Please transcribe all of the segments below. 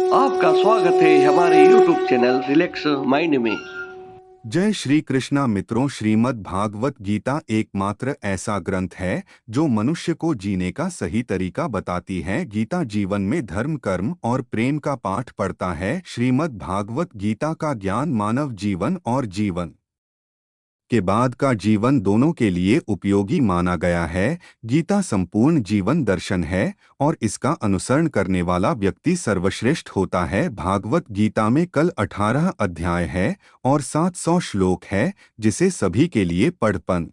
आपका स्वागत है हमारे YouTube चैनल रिलैक्स माइंड में। जय श्री कृष्णा मित्रों, श्रीमद् भागवत गीता एकमात्र ऐसा ग्रंथ है जो मनुष्य को जीने का सही तरीका बताती है। गीता जीवन में धर्म, कर्म और प्रेम का पाठ पढ़ता है। श्रीमद् भागवत गीता का ज्ञान मानव जीवन और जीवन के बाद का जीवन दोनों के लिए उपयोगी माना गया है। गीता संपूर्ण जीवन दर्शन है और इसका अनुसरण करने वाला व्यक्ति सर्वश्रेष्ठ होता है। भागवत गीता में कल 18 अध्याय है और 700 श्लोक है, जिसे सभी के लिए पढ़पन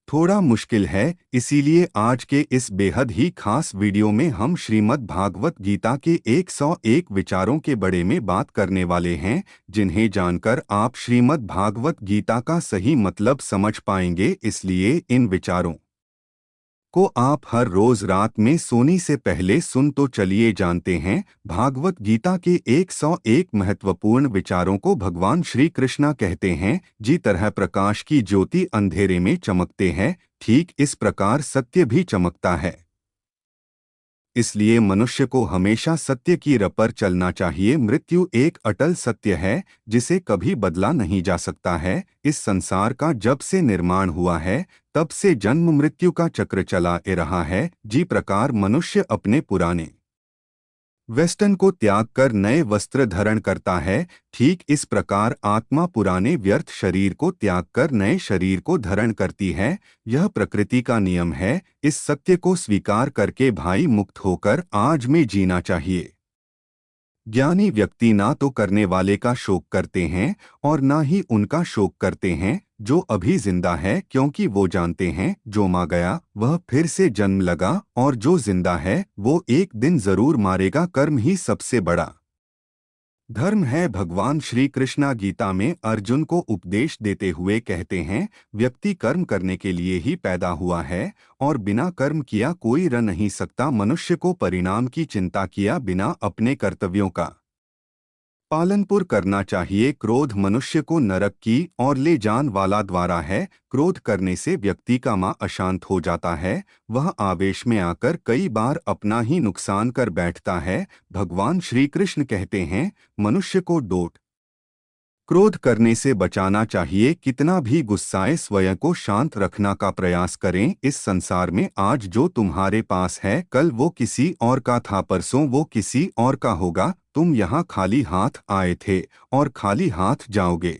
थोड़ा मुश्किल है। इसीलिए आज के इस बेहद ही खास वीडियो में हम श्रीमद् भागवत गीता के 101 विचारों के बारे में बात करने वाले हैं, जिन्हें जानकर आप श्रीमद् भागवत गीता का सही मतलब समझ पाएंगे। इसलिए इन विचारों को आप हर रोज रात में सोने से पहले सुन तो चलिए जानते हैं। भागवत गीता के 101 महत्वपूर्ण विचारों को भगवान श्री कृष्णा कहते हैं, जिस तरह प्रकाश की ज्योति अंधेरे में चमकते हैं, ठीक इस प्रकार सत्य भी चमकता है। इसलिए मनुष्य को हमेशा सत्य की राह पर चलना चाहिए। मृत्यु एक अटल सत्य है जिसे कभी बदला नहीं जा सकता है। इस संसार का जब से निर्माण हुआ है तब से जन्म मृत्यु का चक्र चला आ रहा है। जिस प्रकार मनुष्य अपने पुराने वेस्टर्न को त्याग कर नए वस्त्र धारण करता है, ठीक इस प्रकार आत्मा पुराने व्यर्थ शरीर को त्याग कर नए शरीर को धारण करती है। यह प्रकृति का नियम है। इस सत्य को स्वीकार करके भाई मुक्त होकर आज में जीना चाहिए। ज्ञानी व्यक्ति ना तो करने वाले का शोक करते हैं और ना ही उनका शोक करते हैं जो अभी जिंदा है, क्योंकि वो जानते हैं जो मा गया वह फिर से जन्म लगा और जो जिंदा है वो एक दिन जरूर मारेगा। कर्म ही सबसे बड़ा धर्म है। भगवान श्री कृष्णा गीता में अर्जुन को उपदेश देते हुए कहते हैं, व्यक्ति कर्म करने के लिए ही पैदा हुआ है और बिना कर्म किया कोई रह नहीं सकता। मनुष्य को परिणाम की चिंता किया बिना अपने कर्तव्यों का पालनपुर करना चाहिए। क्रोध मनुष्य को नरक की और ले जान वाला द्वारा है। क्रोध करने से व्यक्ति का मन अशांत हो जाता है। वह आवेश में आकर कई बार अपना ही नुकसान कर बैठता है। भगवान श्री कृष्ण कहते हैं, मनुष्य को डोट क्रोध करने से बचाना चाहिए। कितना भी गुस्साए स्वयं को शांत रखना का प्रयास करें। इस संसार में आज जो तुम्हारे पास है कल वो किसी और का था, परसों वो किसी और का होगा। तुम यहाँ खाली हाथ आए थे और खाली हाथ जाओगे।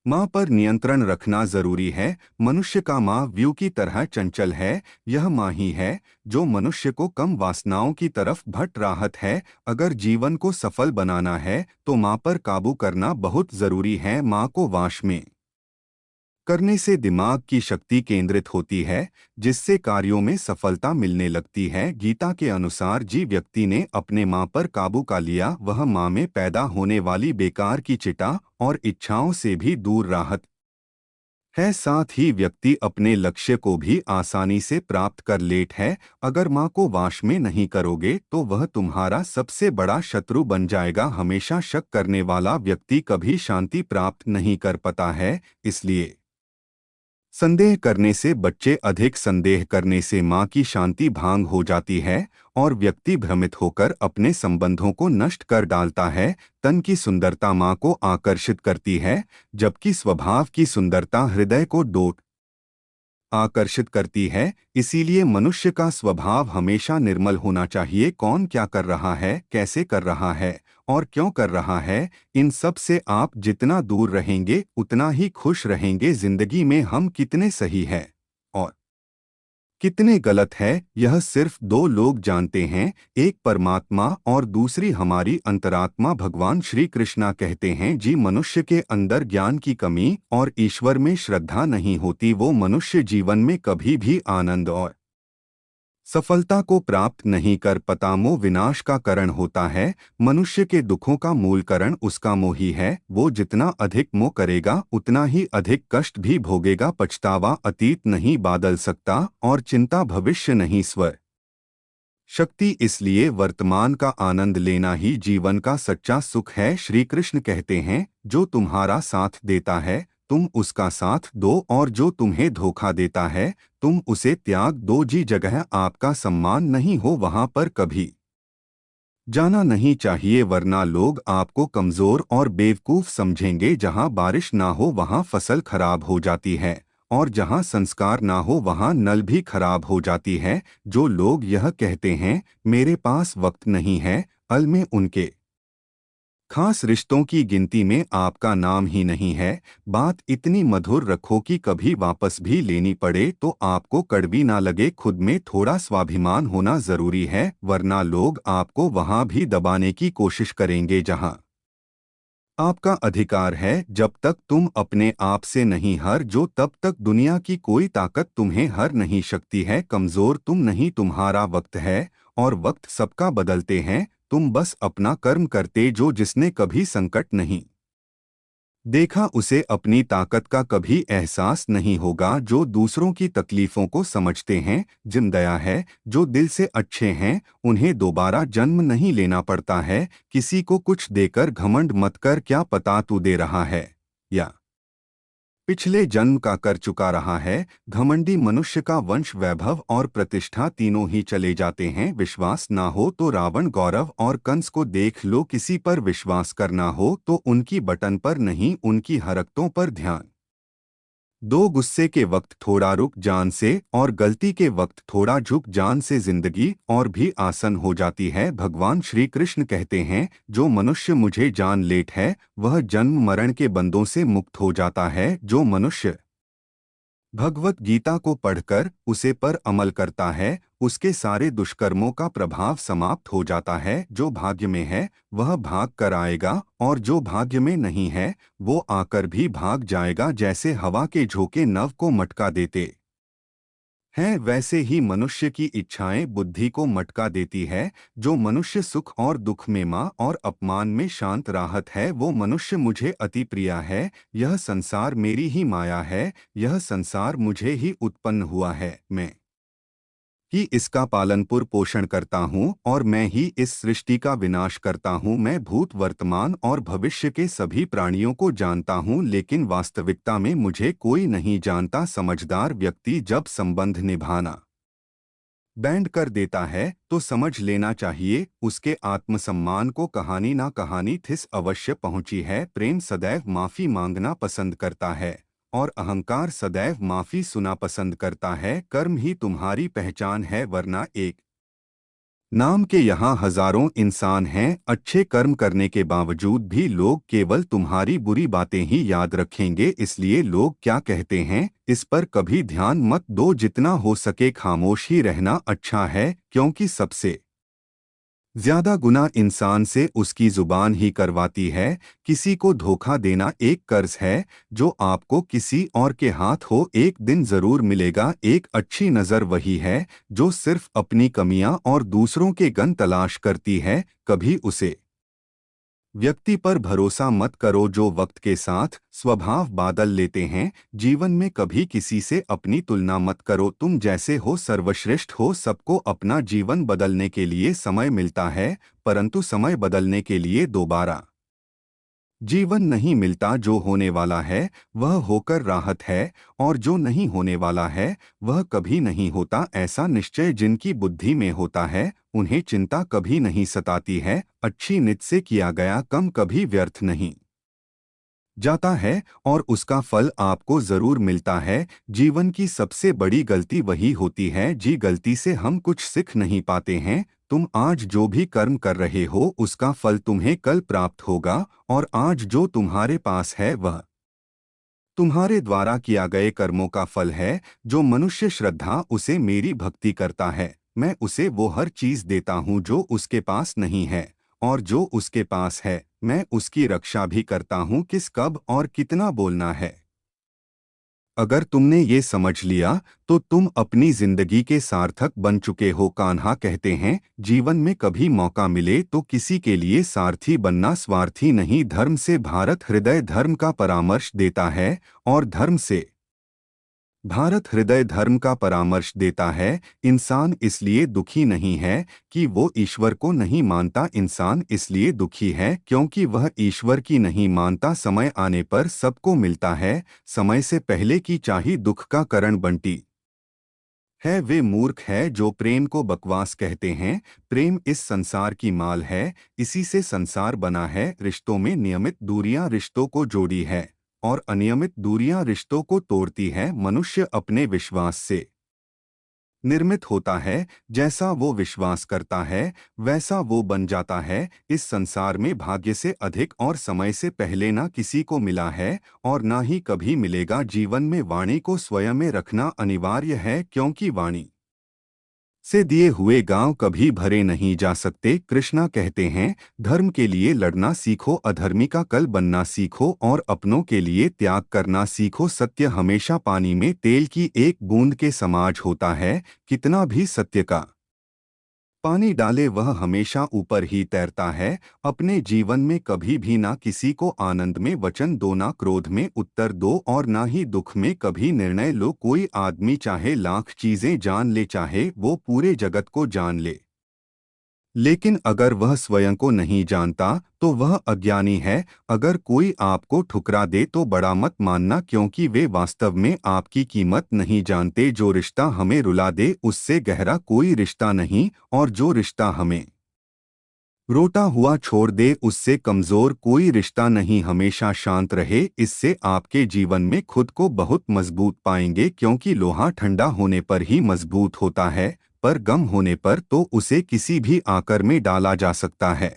माँ पर नियंत्रण रखना जरूरी है। मनुष्य का माँ व्यू की तरह चंचल है। यह माँ ही है जो मनुष्य को कम वासनाओं की तरफ भट राहत है। अगर जीवन को सफल बनाना है तो माँ पर काबू करना बहुत जरूरी है। माँ को वाश में करने से दिमाग की शक्ति केंद्रित होती है, जिससे कार्यों में सफलता मिलने लगती है। गीता के अनुसार जिस व्यक्ति ने अपने माँ पर काबू का लिया वह माँ में पैदा होने वाली बेकार की चिता और इच्छाओं से भी दूर राहत है। साथ ही व्यक्ति अपने लक्ष्य को भी आसानी से प्राप्त कर लेट है। अगर माँ को वाश में नहीं करोगे तो वह तुम्हारा सबसे बड़ा शत्रु बन जाएगा। हमेशा शक करने वाला व्यक्ति कभी शांति प्राप्त नहीं कर पाता है। इसलिए संदेह करने से बच्चे अधिक संदेह करने से माँ की शांति भांग हो जाती है और व्यक्ति भ्रमित होकर अपने संबंधों को नष्ट कर डालता है। तन की सुंदरता माँ को आकर्षित करती है, जबकि स्वभाव की सुंदरता हृदय को डोट आकर्षित करती है। इसीलिए मनुष्य का स्वभाव हमेशा निर्मल होना चाहिए। कौन क्या कर रहा है, कैसे कर रहा है और क्यों कर रहा है, इन सब से आप जितना दूर रहेंगे उतना ही खुश रहेंगे। जिंदगी में हम कितने सही हैं और कितने गलत है यह सिर्फ दो लोग जानते हैं, एक परमात्मा और दूसरी हमारी अंतरात्मा। भगवान श्री कृष्णा कहते हैं, जी मनुष्य के अंदर ज्ञान की कमी और ईश्वर में श्रद्धा नहीं होती वो मनुष्य जीवन में कभी भी आनंद और सफलता को प्राप्त नहीं कर पाता। मोह विनाश का कारण होता है। मनुष्य के दुखों का मूल कारण उसका मोह ही है। वो जितना अधिक मोह करेगा उतना ही अधिक कष्ट भी भोगेगा। पछतावा अतीत नहीं बदल सकता और चिंता भविष्य नहीं स्वर शक्ति। इसलिए वर्तमान का आनंद लेना ही जीवन का सच्चा सुख है। श्री कृष्ण कहते हैं, जो तुम्हारा साथ देता है तुम उसका साथ दो और जो तुम्हें धोखा देता है तुम उसे त्याग दो। जी जगह आपका सम्मान नहीं हो वहां पर कभी जाना नहीं चाहिए वरना लोग आपको कमजोर और बेवकूफ समझेंगे। जहां बारिश ना हो वहां फसल खराब हो जाती है, और जहां संस्कार ना हो वहां नल भी खराब हो जाती है। जो लोग यह कहते हैं मेरे पास वक्त नहीं है, अल में उनके खास रिश्तों की गिनती में आपका नाम ही नहीं है। बात इतनी मधुर रखो कि कभी वापस भी लेनी पड़े तो आपको कड़वी ना लगे। खुद में थोड़ा स्वाभिमान होना जरूरी है, वरना लोग आपको वहां भी दबाने की कोशिश करेंगे जहां आपका अधिकार है। जब तक तुम अपने आप से नहीं हार जो, तब तक दुनिया की कोई ताकत तुम्हें हर नहीं सकती है। कमजोर तुम नहीं, तुम्हारा वक्त है, और वक्त सबका बदलते हैं। तुम बस अपना कर्म करते जो। जिसने कभी संकट नहीं देखा उसे अपनी ताकत का कभी एहसास नहीं होगा। जो दूसरों की तकलीफों को समझते हैं, जिन दया है, जो दिल से अच्छे हैं, उन्हें दोबारा जन्म नहीं लेना पड़ता है। किसी को कुछ देकर घमंड मत कर, क्या पता तू दे रहा है या पिछले जन्म का कर चुका रहा है। घमंडी मनुष्य का वंश, वैभव और प्रतिष्ठा तीनों ही चले जाते हैं। विश्वास ना हो तो रावण, गौरव और कंस को देख लो। किसी पर विश्वास करना हो तो उनकी बटन पर नहीं, उनकी हरकतों पर ध्यान दो। गुस्से के वक्त थोड़ा रुक जान से, और गलती के वक्त थोड़ा झुक जान से जिंदगी और भी आसान हो जाती है। भगवान श्री कृष्ण कहते हैं जो मनुष्य मुझे जान लेट है वह जन्म मरण के बंधों से मुक्त हो जाता है। जो मनुष्य भगवत गीता को पढ़कर उसे पर अमल करता है, उसके सारे दुष्कर्मों का प्रभाव समाप्त हो जाता है। जो भाग्य में है वह भाग कर आएगा, और जो भाग्य में नहीं है वो आकर भी भाग जाएगा। जैसे हवा के झोंके नव को मटका देते हैं, वैसे ही मनुष्य की इच्छाएं बुद्धि को मटका देती है। जो मनुष्य सुख और दुख में, माँ और अपमान में शांत राहत है, वो मनुष्य मुझे अति प्रिय है। यह संसार मेरी ही माया है, यह संसार मुझे ही उत्पन्न हुआ है। मैं ही इसका पालनपुर पोषण करता हूँ, और मैं ही इस सृष्टि का विनाश करता हूँ। मैं भूत, वर्तमान और भविष्य के सभी प्राणियों को जानता हूँ, लेकिन वास्तविकता में मुझे कोई नहीं जानता। समझदार व्यक्ति जब संबंध निभाना बैंड कर देता है तो समझ लेना चाहिए उसके आत्मसम्मान को कहानी ना कहानी ठिस अवश्य पहुंची है। प्रेम सदैव माफी मांगना पसंद करता है, और अहंकार सदैव माफी सुना पसंद करता है। कर्म ही तुम्हारी पहचान है, वरना एक नाम के यहाँ हजारों इंसान हैं। अच्छे कर्म करने के बावजूद भी लोग केवल तुम्हारी बुरी बातें ही याद रखेंगे। इसलिए लोग क्या कहते हैं इस पर कभी ध्यान मत दो। जितना हो सके खामोश ही रहना अच्छा है, क्योंकि सबसे ज्यादा गुनाह इंसान से उसकी जुबान ही करवाती है। किसी को धोखा देना एक कर्ज है जो आपको किसी और के हाथ हो एक दिन जरूर मिलेगा। एक अच्छी नज़र वही है जो सिर्फ अपनी कमियां और दूसरों के गन तलाश करती है। कभी उसे व्यक्ति पर भरोसा मत करो जो वक्त के साथ स्वभाव बदल लेते हैं। जीवन में कभी किसी से अपनी तुलना मत करो। तुम जैसे हो सर्वश्रेष्ठ हो। सबको अपना जीवन बदलने के लिए समय मिलता है, परंतु समय बदलने के लिए दोबारा जीवन नहीं मिलता। जो होने वाला है वह होकर राहत है, और जो नहीं होने वाला है वह कभी नहीं होता। ऐसा निश्चय जिनकी बुद्धि में होता है उन्हें चिंता कभी नहीं सताती है। अच्छी नित से किया गया कम कभी व्यर्थ नहीं जाता है, और उसका फल आपको जरूर मिलता है। जीवन की सबसे बड़ी गलती वही होती है जी गलती से हम कुछ सीख नहीं पाते हैं। तुम आज जो भी कर्म कर रहे हो उसका फल तुम्हें कल प्राप्त होगा, और आज जो तुम्हारे पास है वह तुम्हारे द्वारा किया गए कर्मों का फल है। जो मनुष्य श्रद्धा उसे मेरी भक्ति करता है, मैं उसे वो हर चीज देता हूँ जो उसके पास नहीं है, और जो उसके पास है मैं उसकी रक्षा भी करता हूँ। किस, कब और कितना बोलना है, अगर तुमने ये समझ लिया तो तुम अपनी जिंदगी के सार्थक बन चुके हो। कान्हा कहते हैं जीवन में कभी मौका मिले तो किसी के लिए सारथी बनना, स्वार्थी नहीं। धर्म से भारत हृदय धर्म का परामर्श देता है, और धर्म से भारत हृदय धर्म का परामर्श देता है। इंसान इसलिए दुखी नहीं है कि वो ईश्वर को नहीं मानता, इंसान इसलिए दुखी है क्योंकि वह ईश्वर की नहीं मानता। समय आने पर सबको मिलता है, समय से पहले की चाही दुख का कारण बनती है वे मूर्ख है जो प्रेम को बकवास कहते हैं। प्रेम इस संसार की माल है, इसी से संसार बना है। रिश्तों में नियमित दूरियां रिश्तों को जोड़ी है और अनियमित दूरियां रिश्तों को तोड़ती है। मनुष्य अपने विश्वास से निर्मित होता है। जैसा वो विश्वास करता है वैसा वो बन जाता है। इस संसार में भाग्य से अधिक और समय से पहले ना किसी को मिला है और ना ही कभी मिलेगा। जीवन में वाणी को स्वयं में रखना अनिवार्य है, क्योंकि वाणी से दिए हुए गांव कभी भरे नहीं जा सकते। कृष्णा कहते हैं, धर्म के लिए लड़ना सीखो, अधर्मी का कल बनना सीखो और अपनों के लिए त्याग करना सीखो। सत्य हमेशा पानी में तेल की एक बूंद के समाज होता है। कितना भी सत्य का पानी डाले वह हमेशा ऊपर ही तैरता है। अपने जीवन में कभी भी ना किसी को आनंद में वचन दो, ना क्रोध में उत्तर दो और ना ही दुख में कभी निर्णय लो। कोई आदमी चाहे लाख चीजें जान ले, चाहे वो पूरे जगत को जान ले, लेकिन अगर वह स्वयं को नहीं जानता तो वह अज्ञानी है। अगर कोई आपको ठुकरा दे तो बड़ा मत मानना, क्योंकि वे वास्तव में आपकी कीमत नहीं जानते। जो रिश्ता हमें रुला दे उससे गहरा कोई रिश्ता नहीं, और जो रिश्ता हमें रोता हुआ छोड़ दे उससे कमजोर कोई रिश्ता नहीं। हमेशा शांत रहे, इससे आपके जीवन में खुद को बहुत मजबूत पाएंगे, क्योंकि लोहा ठंडा होने पर ही मजबूत होता है, पर गम होने पर तो उसे किसी भी आकर में डाला जा सकता है।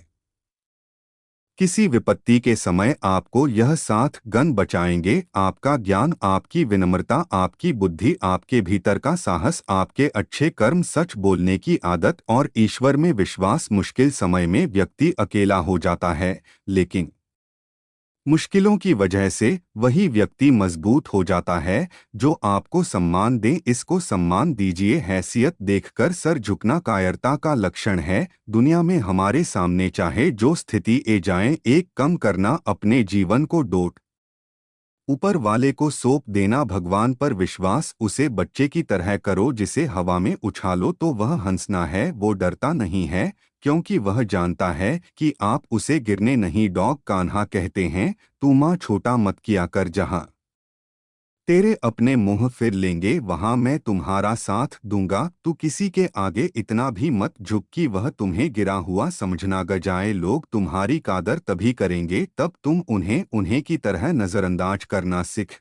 किसी विपत्ति के समय आपको यह साथ गन बचाएंगे। आपका ज्ञान, आपकी विनम्रता, आपकी बुद्धि, आपके भीतर का साहस, आपके अच्छे कर्म, सच बोलने की आदत और ईश्वर में विश्वास। मुश्किल समय में व्यक्ति अकेला हो जाता है, लेकिन मुश्किलों की वजह से वही व्यक्ति मजबूत हो जाता है जो आपको सम्मान दे। इसको सम्मान दीजिए। हैसियत देखकर सर झुकना कायरता का लक्षण है। दुनिया में हमारे सामने चाहे जो स्थिति ए जाए, एक कम करना अपने जीवन को डोट ऊपर वाले को सौंप देना। भगवान पर विश्वास, उसे बच्चे की तरह करो जिसे हवा में उछालो तो वह हंसना है। वो डरता नहीं है, क्योंकि वह जानता है कि आप उसे गिरने नहीं। डॉग कान्हा कहते हैं, तू माँ छोटा मत किया कर, जहाँ तेरे अपने मुंह फिर लेंगे वहां मैं तुम्हारा साथ दूंगा। तू किसी के आगे इतना भी मत झुक कि वह तुम्हें गिरा हुआ समझना गजाए। लोग तुम्हारी कादर तभी करेंगे तब तुम उन्हें उन्हें की तरह नजरअंदाज करना सीख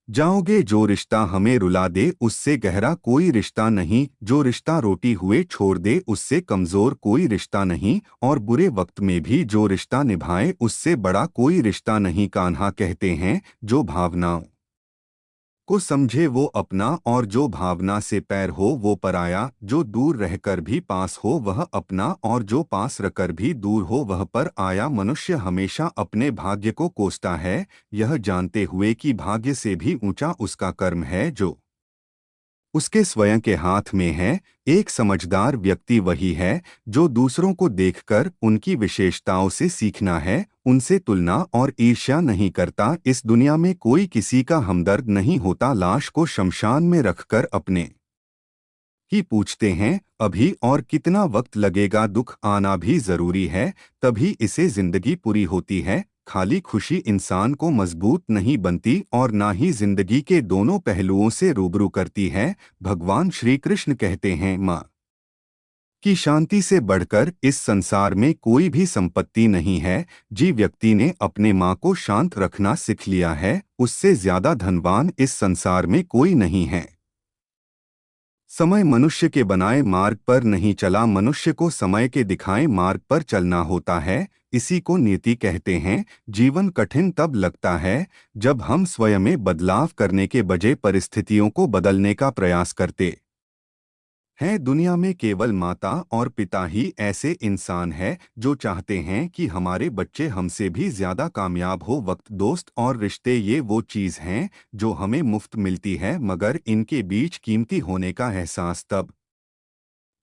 जाओगे। जो रिश्ता हमें रुला दे उससे गहरा कोई रिश्ता नहीं। जो रिश्ता रोटी हुए छोड़ दे उससे कमजोर कोई रिश्ता नहीं, और बुरे वक्त में भी जो रिश्ता निभाए उससे बड़ा कोई रिश्ता नहीं। कान्हा कहते हैं, जो भावनाओं को समझे वो अपना, और जो भावना से पैर हो वो पराया। जो दूर रहकर भी पास हो वह अपना, और जो पास रहकर भी दूर हो वह पर आया। मनुष्य हमेशा अपने भाग्य को कोसता है, यह जानते हुए कि भाग्य से भी ऊंचा उसका कर्म है जो उसके स्वयं के हाथ में है। एक समझदार व्यक्ति वही है जो दूसरों को देखकर उनकी विशेषताओं से सीखना है, उनसे तुलना और ईर्ष्या नहीं करता। इस दुनिया में कोई किसी का हमदर्द नहीं होता। लाश को शमशान में रखकर अपने ही पूछते हैं, अभी और कितना वक्त लगेगा। दुख आना भी जरूरी है, तभी इसे जिंदगी पूरी होती है। खाली खुशी इंसान को मजबूत नहीं बनती और ना ही जिंदगी के दोनों पहलुओं से रूबरू करती है। भगवान श्री कृष्ण कहते हैं, माँ की शांति से बढ़कर इस संसार में कोई भी संपत्ति नहीं है। जी व्यक्ति ने अपने माँ को शांत रखना सीख लिया है, उससे ज्यादा धनवान इस संसार में कोई नहीं है। समय मनुष्य के बनाए मार्ग पर नहीं चला, मनुष्य को समय के दिखाए मार्ग पर चलना होता है। इसी को नीति कहते हैं। जीवन कठिन तब लगता है जब हम स्वयं में बदलाव करने के बजाय परिस्थितियों को बदलने का प्रयास करते हैं। दुनिया में केवल माता और पिता ही ऐसे इंसान हैं जो चाहते हैं कि हमारे बच्चे हमसे भी ज्यादा कामयाब हो। वक्त, दोस्त और रिश्ते ये वो चीज हैं जो हमें मुफ्त मिलती है, मगर इनके बीच कीमती होने का एहसास तब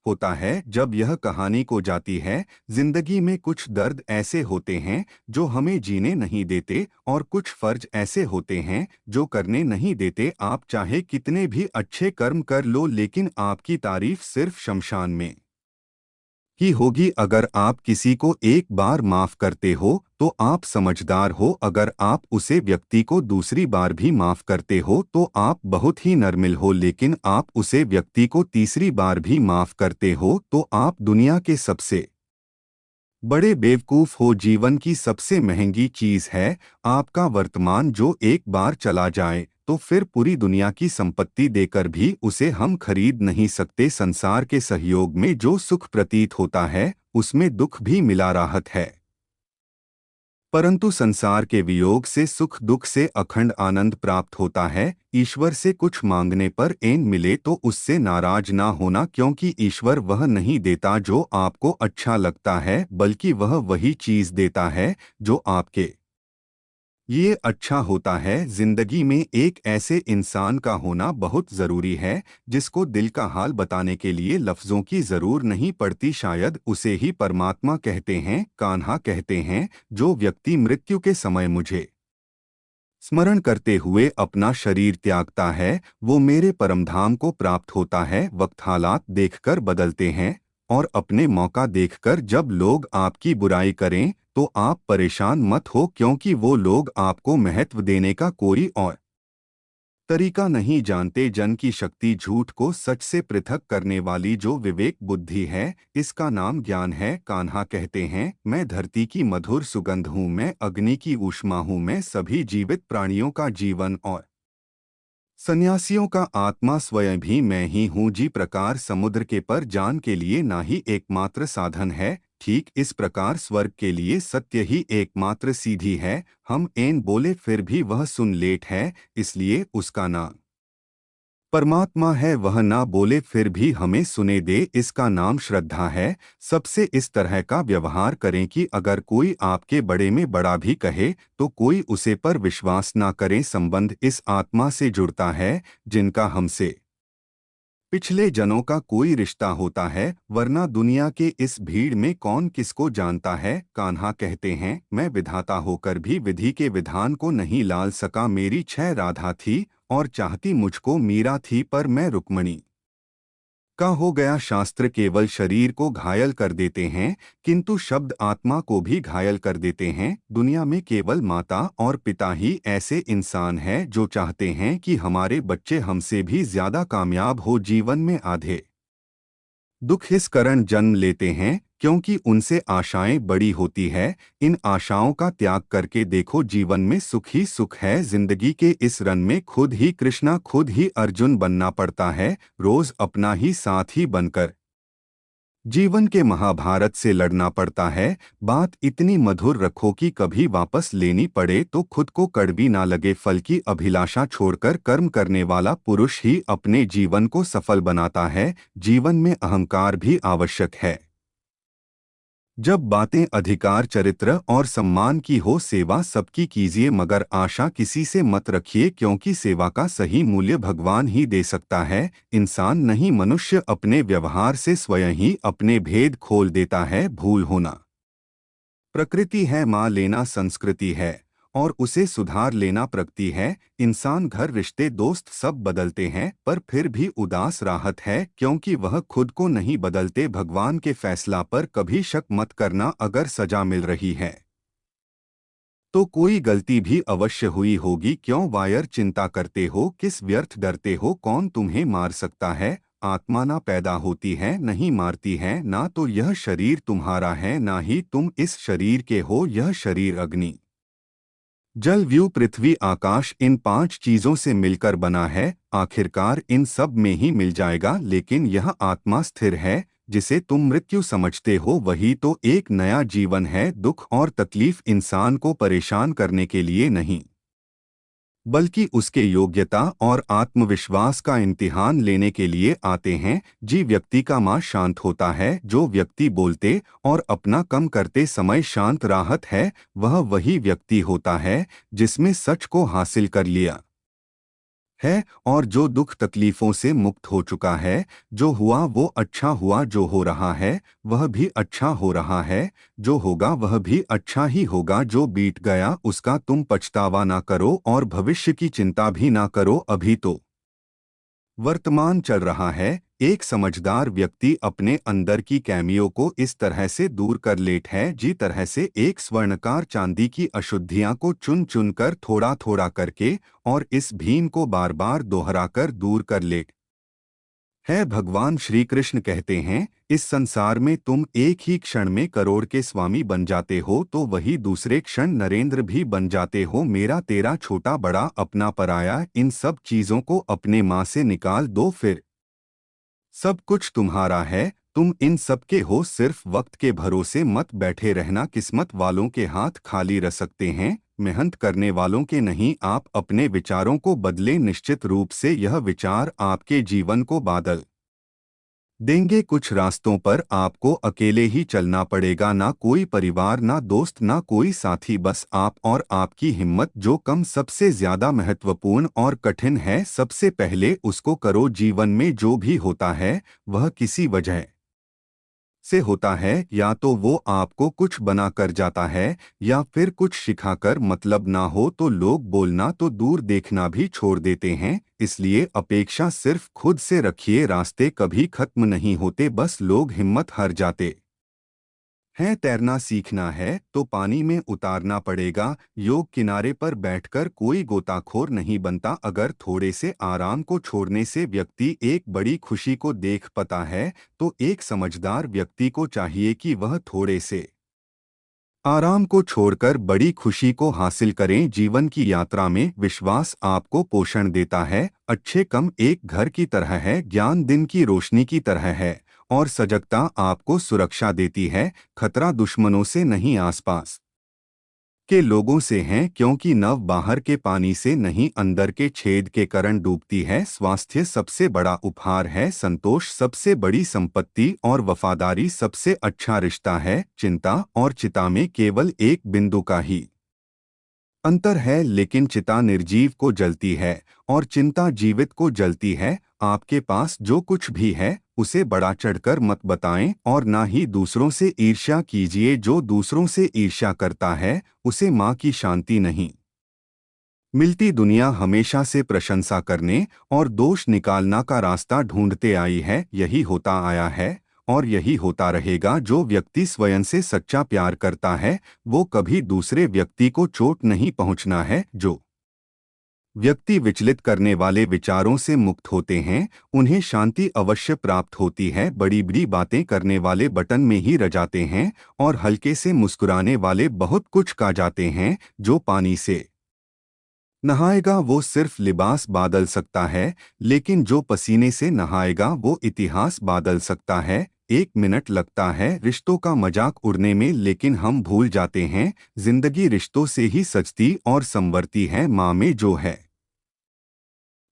होता है जब यह कहानी को जाती है। जिंदगी में कुछ दर्द ऐसे होते हैं जो हमें जीने नहीं देते, और कुछ फर्ज ऐसे होते हैं जो करने नहीं देते। आप चाहे कितने भी अच्छे कर्म कर लो, लेकिन आपकी तारीफ सिर्फ शमशान में ही होगी। अगर आप किसी को एक बार माफ करते हो तो आप समझदार हो। अगर आप उसे व्यक्ति को दूसरी बार भी माफ करते हो तो आप बहुत ही नर्मिल हो। लेकिन आप उसे व्यक्ति को तीसरी बार भी माफ करते हो तो आप दुनिया के सबसे बड़े बेवकूफ हो। जीवन की सबसे महंगी चीज है आपका वर्तमान, जो एक बार चला जाए तो फिर पूरी दुनिया की संपत्ति देकर भी उसे हम खरीद नहीं सकते। संसार के सहयोग में जो सुख प्रतीत होता है उसमें दुख भी मिला राहत है, परंतु संसार के वियोग से सुख दुख से अखंड आनंद प्राप्त होता है। ईश्वर से कुछ मांगने पर ऐन मिले तो उससे नाराज ना होना, क्योंकि ईश्वर वह नहीं देता जो आपको अच्छा लगता है, बल्कि वह वही चीज देता है जो आपके ये अच्छा होता है। जिंदगी में एक ऐसे इंसान का होना बहुत जरूरी है जिसको दिल का हाल बताने के लिए लफ्जों की जरूर नहीं पड़ती। शायद उसे ही परमात्मा कहते हैं, कान्हा कहते हैं। जो व्यक्ति मृत्यु के समय मुझे स्मरण करते हुए अपना शरीर त्यागता है वो मेरे परमधाम को प्राप्त होता है। वक्त हालात देखकर बदलते हैं और अपने मौका देखकर जब लोग आपकी बुराई करें तो आप परेशान मत हो, क्योंकि वो लोग आपको महत्व देने का कोई और तरीका नहीं जानते। जन की शक्ति झूठ को सच से पृथक करने वाली जो विवेक बुद्धि है, इसका नाम ज्ञान है। कान्हा कहते हैं, मैं धरती की मधुर सुगंध हूँ, मैं अग्नि की ऊष्मा हूँ, मैं सभी जीवित प्राणियों का जीवन और सन्यासियों का आत्मा स्वयं भी मैं ही हूँ। जी प्रकार समुद्र के पर जान के लिए ना ही एकमात्र साधन है, ठीक इस प्रकार स्वर्ग के लिए सत्य ही एकमात्र सीधी है। हम ऐन बोले फिर भी वह सुन लेट है, इसलिए उसका नाम परमात्मा है। वह ना बोले फिर भी हमें सुने दे, इसका नाम श्रद्धा है। सबसे इस तरह का व्यवहार करें कि अगर कोई आपके बड़े में बड़ा भी कहे तो कोई उसे पर विश्वास ना करें। संबंध इस आत्मा से जुड़ता है जिनका हमसे पिछले जनों का कोई रिश्ता होता है, वरना दुनिया के इस भीड़ में कौन किसको जानता है। कान्हा कहते हैं, मैं विधाता होकर भी विधि के विधान को नहीं लाल सका। मेरी 6 राधा थी और चाहती मुझको मीरा थी, पर मैं रुक्मणी का हो गया। शास्त्र केवल शरीर को घायल कर देते हैं किंतु शब्द आत्मा को भी घायल कर देते हैं। दुनिया में केवल माता और पिता ही ऐसे इंसान हैं जो चाहते हैं कि हमारे बच्चे हमसे भी ज्यादा कामयाब हो। जीवन में आधे दुख इस कारण जन्म लेते हैं क्योंकि उनसे आशाएं बड़ी होती है। इन आशाओं का त्याग करके देखो, जीवन में सुख ही सुख है। जिंदगी के इस रन में खुद ही कृष्णा खुद ही अर्जुन बनना पड़ता है, रोज अपना ही साथी बनकर जीवन के महाभारत से लड़ना पड़ता है। बात इतनी मधुर रखो कि कभी वापस लेनी पड़े तो खुद को कड़वी ना लगे। फल की अभिलाषा छोड़कर कर्म करने वाला पुरुष ही अपने जीवन को सफल बनाता है। जीवन में अहंकार भी आवश्यक है। जब बातें अधिकार चरित्र और सम्मान की हो, सेवा सबकी कीजिए मगर आशा किसी से मत रखिए, क्योंकि सेवा का सही मूल्य भगवान ही दे सकता है, इंसान नहीं। मनुष्य अपने व्यवहार से स्वयं ही अपने भेद खोल देता है। भूल होना प्रकृति है, मान लेना संस्कृति है और उसे सुधार लेना प्रगति है। इंसान घर रिश्ते दोस्त सब बदलते हैं पर फिर भी उदास राहत है, क्योंकि वह खुद को नहीं बदलते। भगवान के फैसला पर कभी शक मत करना। अगर सजा मिल रही है तो कोई गलती भी अवश्य हुई होगी। क्यों वायर चिंता करते हो, किस व्यर्थ डरते हो, कौन तुम्हें मार सकता है। आत्मा ना पैदा होती है नहीं मारती है, ना तो यह शरीर तुम्हारा है ना ही तुम इस शरीर के हो। यह शरीर अग्नि जल वायु पृथ्वी आकाश इन 5 चीजों से मिलकर बना है। आखिरकार इन सब में ही मिल जाएगा, लेकिन यह आत्मा स्थिर है जिसे तुम मृत्यु समझते हो, वही तो एक नया जीवन है। दुख और तकलीफ इंसान को परेशान करने के लिए नहीं बल्कि उसके योग्यता और आत्मविश्वास का इम्तिहान लेने के लिए आते हैं। जी व्यक्ति का मां शांत होता है, जो व्यक्ति बोलते और अपना कम करते समय शांत राहत है, वह वही व्यक्ति होता है जिसमें सच को हासिल कर लिया है और जो दुख तकलीफों से मुक्त हो चुका है। जो हुआ वो अच्छा हुआ, जो हो रहा है वह भी अच्छा हो रहा है, जो होगा वह भी अच्छा ही होगा। जो बीत गया उसका तुम पछतावा ना करो और भविष्य की चिंता भी ना करो। अभी तो वर्तमान चल रहा है, एक समझदार व्यक्ति अपने अंदर की कैमियों को इस तरह से दूर कर लेट है जी तरह से एक स्वर्णकार चांदी की अशुद्धियां को चुन चुन कर थोड़ा थोड़ा करके और इस भीम को बार बार दोहराकर दूर कर लेट है। भगवान श्री कृष्ण कहते हैं, इस संसार में तुम एक ही क्षण में करोड़ के स्वामी बन जाते हो तो वही दूसरे क्षण नरेंद्र भी बन जाते हो। मेरा तेरा छोटा बड़ा अपना पराया इन सब चीजों को अपने माँ से निकाल दो, फिर सब कुछ तुम्हारा है। तुम इन सब के हो, सिर्फ वक्त के भरोसे मत बैठे रहना। किस्मत वालों के हाथ खाली रह सकते हैं, मेहनत करने वालों के नहीं। आप अपने विचारों को बदलें, निश्चित रूप से यह विचार आपके जीवन को बादल देंगे। कुछ रास्तों पर आपको अकेले ही चलना पड़ेगा, ना कोई परिवार, ना दोस्त, ना कोई साथी, बस आप और आपकी हिम्मत। जो कम सबसे ज्यादा महत्वपूर्ण और कठिन है, सबसे पहले उसको करो। जीवन में जो भी होता है वह किसी वजह से होता है, या तो वो आपको कुछ बना कर जाता है या फिर कुछ सिखाकर। मतलब ना हो तो लोग बोलना तो दूर देखना भी छोड़ देते हैं। इसलिए अपेक्षा सिर्फ खुद से रखिए, रास्ते कभी खत्म नहीं होते, बस लोग हिम्मत हार जाते हैं। तैरना सीखना है तो पानी में उतारना पड़ेगा। योग किनारे पर बैठकर कोई गोताखोर नहीं बनता। अगर थोड़े से आराम को छोड़ने से व्यक्ति एक बड़ी खुशी को देख पाता है, तो एक समझदार व्यक्ति को चाहिए कि वह थोड़े से आराम को छोड़कर बड़ी खुशी को हासिल करें। जीवन की यात्रा में विश्वास आपको पोषण देता है। अच्छे कम एक घर की तरह है, ज्ञान दिन की रोशनी की तरह है और सजगता आपको सुरक्षा देती है। खतरा दुश्मनों से नहीं, आसपास के लोगों से हैं, क्योंकि नव बाहर के पानी से नहीं, अंदर के छेद के कारण डूबती है। स्वास्थ्य सबसे बड़ा उपहार है, संतोष सबसे बड़ी संपत्ति और वफादारी सबसे अच्छा रिश्ता है। चिंता और चिता में केवल एक बिंदु का ही अंतर है, लेकिन चिता निर्जीव को जलती है और चिंता जीवित को जलती है। आपके पास जो कुछ भी है उसे बढ़ा चढ़कर मत बताएं और ना ही दूसरों से ईर्ष्या कीजिए। जो दूसरों से ईर्ष्या करता है उसे माँ की शांति नहीं मिलती। दुनिया हमेशा से प्रशंसा करने और दोष निकालना का रास्ता ढूंढते आई है। यही होता आया है और यही होता रहेगा। जो व्यक्ति स्वयं से सच्चा प्यार करता है वो कभी दूसरे व्यक्ति को चोट नहीं पहुंचना है। जो व्यक्ति विचलित करने वाले विचारों से मुक्त होते हैं उन्हें शांति अवश्य प्राप्त होती है। बड़ी बड़ी बातें करने वाले बटन में ही रजाते हैं और हल्के से मुस्कुराने वाले बहुत कुछ का जाते हैं। जो पानी से नहाएगा वो सिर्फ लिबास बादल सकता है, लेकिन जो पसीने से नहाएगा वो इतिहास बादल सकता है। 1 मिनट लगता है रिश्तों का मजाक उड़ने में, लेकिन हम भूल जाते हैं जिंदगी रिश्तों से ही सजती और संवरती है। माँ में जो है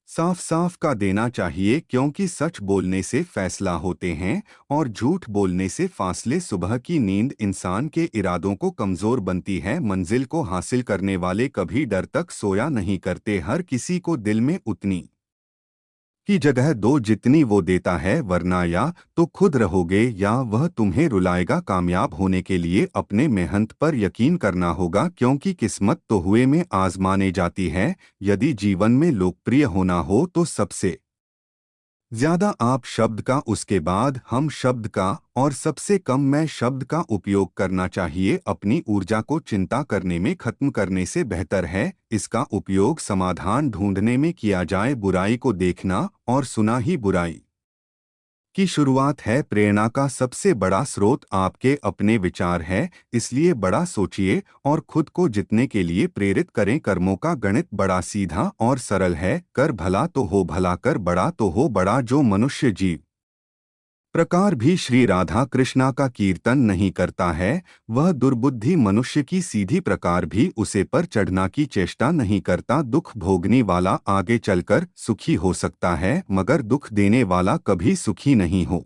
साफ साफ का देना चाहिए, क्योंकि सच बोलने से फैसला होते हैं और झूठ बोलने से फासले। सुबह की नींद इंसान के इरादों को कमजोर बनती है। मंजिल को हासिल करने वाले कभी डर तक सोया नहीं करते। हर किसी को दिल में उतनी की जगह दो जितनी वो देता है, वरना या तो खुद रहोगे या वह तुम्हें रुलाएगा। कामयाब होने के लिए अपने मेहनत पर यकीन करना होगा, क्योंकि किस्मत तो हुए में आजमाने जाती है। यदि जीवन में लोकप्रिय होना हो तो सबसे ज्यादा आप शब्द का, उसके बाद हम शब्द का और सबसे कम मैं शब्द का उपयोग करना चाहिए। अपनी ऊर्जा को चिंता करने में खत्म करने से बेहतर है इसका उपयोग समाधान ढूंढने में किया जाए। बुराई को देखना और सुना ही बुराई की शुरुआत है। प्रेरणा का सबसे बड़ा स्रोत आपके अपने विचार है, इसलिए बड़ा सोचिए और खुद को जीतने के लिए प्रेरित करें। कर्मों का गणित बड़ा सीधा और सरल है, कर भला तो हो भला, कर बड़ा तो हो बड़ा। जो मनुष्य जीव प्रकार भी श्री राधा कृष्णा का कीर्तन नहीं करता है, वह दुर्बुद्धि मनुष्य की सीधी प्रकार भी उसे पर चढ़ना की चेष्टा नहीं करता। दुख भोगने वाला आगे चलकर सुखी हो सकता है, मगर दुख देने वाला कभी सुखी नहीं हो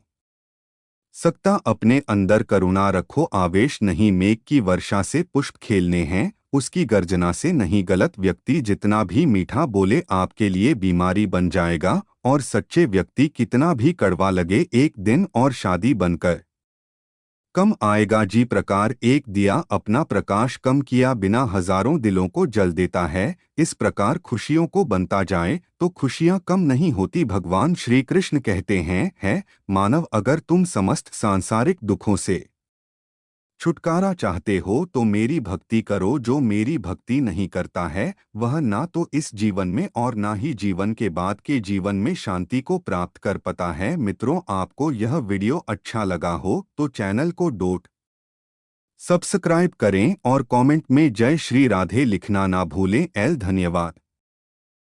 सकता। अपने अंदर करुणा रखो, आवेश नहीं। मेघ की वर्षा से पुष्प खेलने हैं, उसकी गर्जना से नहीं। गलत व्यक्ति जितना भी मीठा बोले आपके लिए बीमारी बन जाएगा, और सच्चे व्यक्ति कितना भी कड़वा लगे एक दिन और शादी बनकर कम आएगा। जी प्रकार एक दिया अपना प्रकाश कम किया बिना हजारों दिलों को जल देता है। इस प्रकार खुशियों को बनता जाए तो खुशियां कम नहीं होती। भगवान श्री कृष्ण कहते हैं, है मानव, अगर तुम समस्त सांसारिक दुखों से छुटकारा चाहते हो तो मेरी भक्ति करो। जो मेरी भक्ति नहीं करता है वह ना तो इस जीवन में और ना ही जीवन के बाद के जीवन में शांति को प्राप्त कर पाता है। मित्रों, आपको यह वीडियो अच्छा लगा हो तो चैनल को सब्सक्राइब करें और कमेंट में जय श्री राधे लिखना ना भूलें। धन्यवाद।